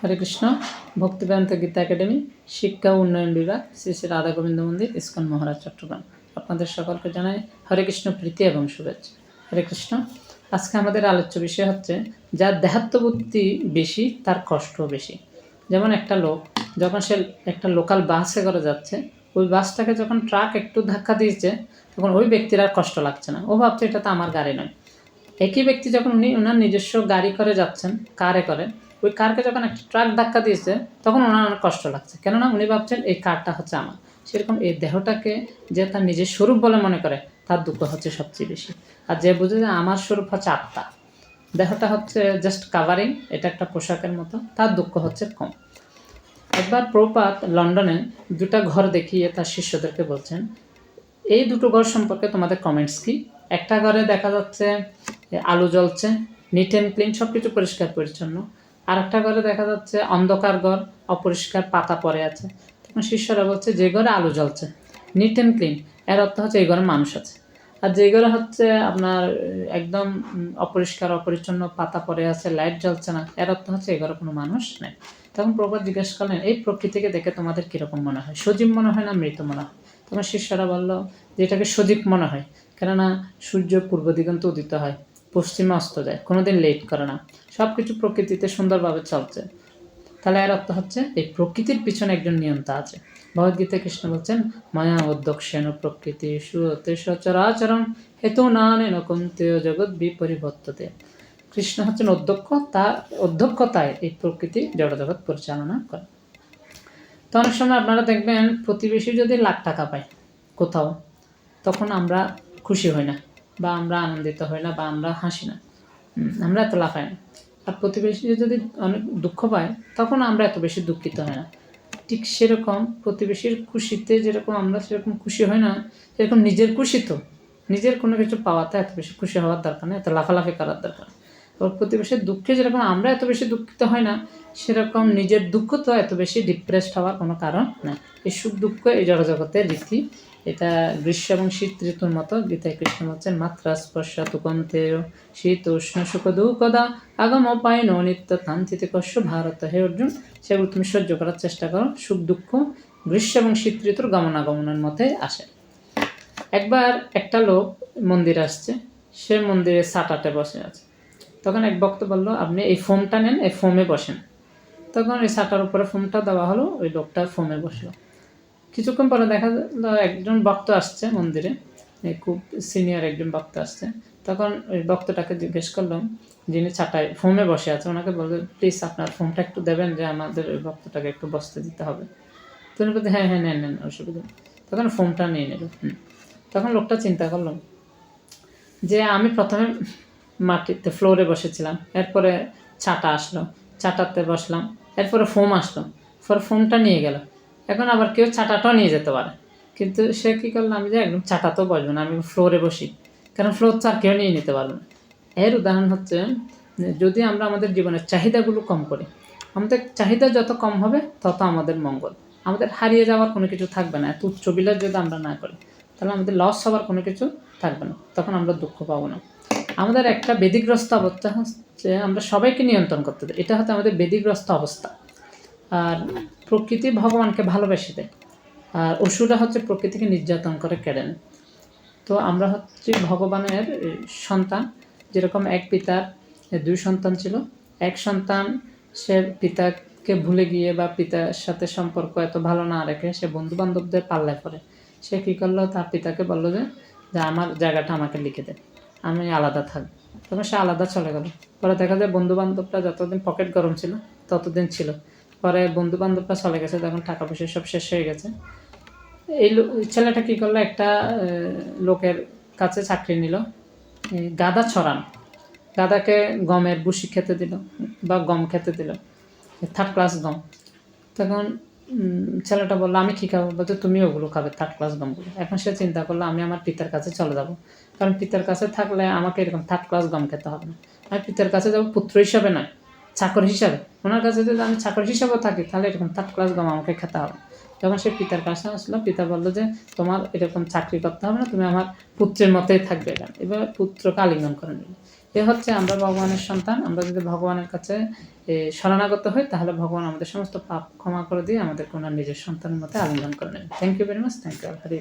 হরে Krishna. Bhaktivedanta Gita academy শিক্ষা উন্নয়ন বিভাগ শ্রী শ্রী রাধা গোবিন্দ মন্দির ইস্কন মহারাজ চট্টগ্রাম আপনাদের সকলকে জানাই হরে কৃষ্ণ প্রীতি এবং শুভেচ্ছা। হরে কৃষ্ণ। আজকে আমাদের আলোচ্য বিষয় হচ্ছে যার দেহাত্মবুদ্ধি বেশি তার কষ্টও বেশি। যেমন একটা লোক যখন সে একটা লোকাল বাসে করে যাচ্ছে, ওই বাসটাকে যখন ট্রাক একটু ধাক্কা দিয়েছে তখন ওই ব্যক্তির আর কষ্ট লাগছে না, ও ভাবছে এটা তো আমার গাড়ি নয়। একই ব্যক্তি যখন উনি ওনার নিজস্ব গাড়ি করে যাচ্ছেন, কারে করে, ওই কারকে যখন একটা ট্রাক ধাক্কা দিয়েছে তখন ওনার অনেক কষ্ট লাগছে, কেননা উনি ভাবছেন এই কারটা হচ্ছে আমার। সেরকম এই দেহটাকে যে তার নিজের স্বরূপ বলে মনে করে তার দুঃখ হচ্ছে সবচেয়ে বেশি। আর যে বুঝে যে আমার স্বরূপ হচ্ছে আত্মা, দেহটা হচ্ছে জাস্ট কাভারিং, এটা একটা পোশাকের মতো, তার দুঃখ হচ্ছে কম। একবার প্রভুপাদ লন্ডনে দুটা ঘর দেখিয়ে তার শিষ্যদেরকে বলছেন, এই দুটো ঘর সম্পর্কে তোমাদের কমেন্টস কি? একটা ঘরে দেখা যাচ্ছে আলো জ্বলছে, নিট অ্যান্ড ক্লিন, সব কিছু পরিষ্কার পরিচ্ছন্ন। আর একটা ঘরে দেখা যাচ্ছে অন্ধকার ঘর, অপরিষ্কার, পাতা পড়ে আছে। তখন শিষ্যরা বলছে যে ঘরে আলো জ্বলছে, নিট অ্যান্ড ক্লিন, এর অর্থ হচ্ছে এই ঘরে মানুষ আছে। আর যে ঘরে হচ্ছে আপনার একদম অপরিষ্কার অপরিচ্ছন্ন, পাতা পড়ে আছে, লাইট জ্বলছে না, এর অর্থ হচ্ছে এই ঘরে কোনো মানুষ নেই। তখন প্রভুপাদ জিজ্ঞেস করলেন, এই প্রকৃতিকে দেখে তোমাদের কীরকম মনে হয়, সজীব মনে হয় না মৃত মনে হয়? তখন শিষ্যরা বলল যে এটাকে সজীব মনে হয়, কেননা সূর্য পূর্ব দিগন্তে উদিত হয়, পশ্চিমে অস্ত যায়, কোনোদিন লেট করে না, সব কিছু প্রকৃতিতে সুন্দরভাবে চলছে। তাহলে এর অর্থ হচ্ছে এই প্রকৃতির পিছনে একজন নিয়ন্তা আছে। ভগবদ্গীতায় কৃষ্ণ বলছেন, মায়া অধ্যক্ষেন প্রকৃতি সুতে সচরাচরম হেতু নানেন কুন্তেয় জগৎ বিপরিবর্ততে। কৃষ্ণ হচ্ছেন অধ্যক্ষ, তার অধ্যক্ষতায় এই প্রকৃতি জড়জগৎ পরিচালনা করে। তো অনেক সময় আপনারা দেখবেন প্রতিবেশী যদি লাখ টাকা পায় কোথাও, তখন আমরা খুশি হই না, বা আমরা আনন্দিত হই না, বা আমরা হাসি না, আমরা এত লাফাই না। আর প্রতিবেশী যদি অনেক দুঃখ পায় তখন আমরা এত বেশি দুঃখিত হয় না। ঠিক সেরকম প্রতিবেশীর খুশিতে যেরকম আমরা সেরকম খুশি হয় না, সেরকম নিজের খুশি তো, নিজের কোনো কিছু পাওয়াতে এত বেশি খুশি হওয়ার দরকার নেই, এত লাফালাফি করার দরকার। আর প্রতিবেশীর দুঃখে যেরকম আমরা এত বেশি দুঃখিত হয় না, সেরকম নিজের দুঃখ তো এত বেশি ডিপ্রেসড হওয়ার কোনো কারণ নেই। এই সুখ দুঃখ এই জড়জগতের রীতি, এটা গ্রীষ্ম এবং শীত ঋতুর মতো। গীতায় কৃষ্ণ বলছেন, মাত্রা স্পর্শ তুকন্তেয় শীত উষ্ণ সুখ দুঃখদা আগম পাইন নিত্য তান্ত্রিত কশ্য ভারত। হে অর্জুন, সেগুলো তুমি সহ্য করার চেষ্টা করো। সুখ দুঃখ গ্রীষ্ম এবং শীত ঋতুর গমনাগমনের মধ্যে আসে। একবার একটা লোক মন্দিরে আসছে, সে মন্দিরে সাটাতে বসে আছে। তখন এক ভক্ত বলল, আপনি এই ফোমটা নেন, এই ফোমে বসেন। তখন এই সাটার উপরে ফোমটা দেওয়া হলো, ওই লোকটা ফোমে বসলো। কিছুক্ষণ পরে দেখা গেল একজন ভক্ত আসছে মন্দিরে, খুব সিনিয়র একজন ভক্ত আসছে। তখন ওই ভক্তটাকে জিজ্ঞেস করলাম, যিনি ছাটায় ফোমে বসে আছে, ওনাকে বললেন, প্লিজ আপনার ফোমটা একটু দেবেন, যে আমাদের ওই ভক্তটাকে একটু বসতে দিতে হবে। তো উনি বলতে, হ্যাঁ হ্যাঁ নেন নেন, অসুবিধা নেই। তখন ফোমটা নিয়ে নিল। তখন লোকটা চিন্তা করলো যে আমি প্রথমে মাটিতে ফ্লোরে বসেছিলাম, এরপরে ছাটা আসলো, ছাটাতে বসলাম, এরপরে ফোম আসলো, পরে ফোমটা নিয়ে গেল, এখন আবার কেউ ছাটাটাও নিয়ে যেতে পারে, কিন্তু সে কী করলো, আমি যে একদম ছাটাতেও বসবো না, আমি ফ্লোরে বসি, কারণ ফ্লোর তো আর কেউ নিয়ে নিতে পারবে না। এর উদাহরণ হচ্ছে, যদি আমরা আমাদের জীবনের চাহিদাগুলো কম করি, আমাদের চাহিদা যত কম হবে তত আমাদের মঙ্গল। আমাদের হারিয়ে যাওয়ার কোনো কিছু থাকবে না। এত উচ্চ বিলাস যদি আমরা না করি, তাহলে আমাদের লস হওয়ার কোনো কিছু থাকবে না, তখন আমরা দুঃখ পাবো না। আমাদের একটা বেদিগ্রস্ত অবস্থা হচ্ছে আমরা সবাইকে নিয়ন্ত্রণ করতে দেয়, এটা হচ্ছে আমাদের বেদিগ্রস্ত অবস্থা। আর প্রকৃতি ভগবানকে ভালোবেসে দেয়, আর অসুররা হচ্ছে প্রকৃতিকে নির্যাতন করে কেড়ে নেয়। তো আমরা হচ্ছে ভগবানের সন্তান। যেরকম এক পিতার দুই সন্তান ছিল, এক সন্তান সে পিতাকে ভুলে গিয়ে বা পিতার সাথে সম্পর্ক এত ভালো না রেখে সে বন্ধুবান্ধবদের পাল্লায় পড়ে। সে কী করলো, তার পিতাকে বললো যে আমার জায়গাটা আমাকে লিখে দে, আমি আলাদা থাকবো। তখন সে আলাদা চলে গেল। পরে দেখা যায় বন্ধুবান্ধবটা যতদিন পকেট গরম ছিল ততদিন ছিল, পরে বন্ধুবান্ধবটা চলে গেছে, তখন টাকা পয়সা সব শেষ হয়ে গেছে। এই ছেলেটা কী করলো, একটা লোকের কাছে চাকরি নিল, গাদা ছড়ান, গাদাকে গমের বুসি খেতে দিল বা গম খেতে দিল, 3rd ক্লাস গম। তখন ছেলেটা বললো, আমি কী খাবো? বলতে, তুমি ওগুলো খাবে, 3rd ক্লাস গমগুলো। এখন সে চিন্তা করলো, আমি আমার পিতার কাছে চলে যাব, কারণ পিতার কাছে থাকলে আমাকে এরকম 3rd ক্লাস গম খেতে হবে না। আমি পিতার কাছে যাবো পুত্র হিসাবে নয়, চাকর হিসাবে। ওনার কাছে যদি আমি চাকর হিসাবেও থাকি, তাহলে এরকম 3rd ক্লাস গম আমাকে খেতে হবে। যখন সে পিতার কাছে আসলো, পিতা বললো যে তোমার এরকম চাকরি করতে হবে না, তুমি আমার পুত্রের মতোই থাকবে। এবার পুত্রকে আলিঙ্গন করে নিল। এ হচ্ছে আমরা ভগবানের সন্তান। আমরা যদি ভগবানের কাছে শরণাগত হই তাহলে ভগবান আমাদের সমস্ত পাপ ক্ষমা করে দিয়ে আমাদেরকে ওনার নিজের সন্তানের মতো আলিঙ্গন করে নেন। Thank you very much. Thank you. Hare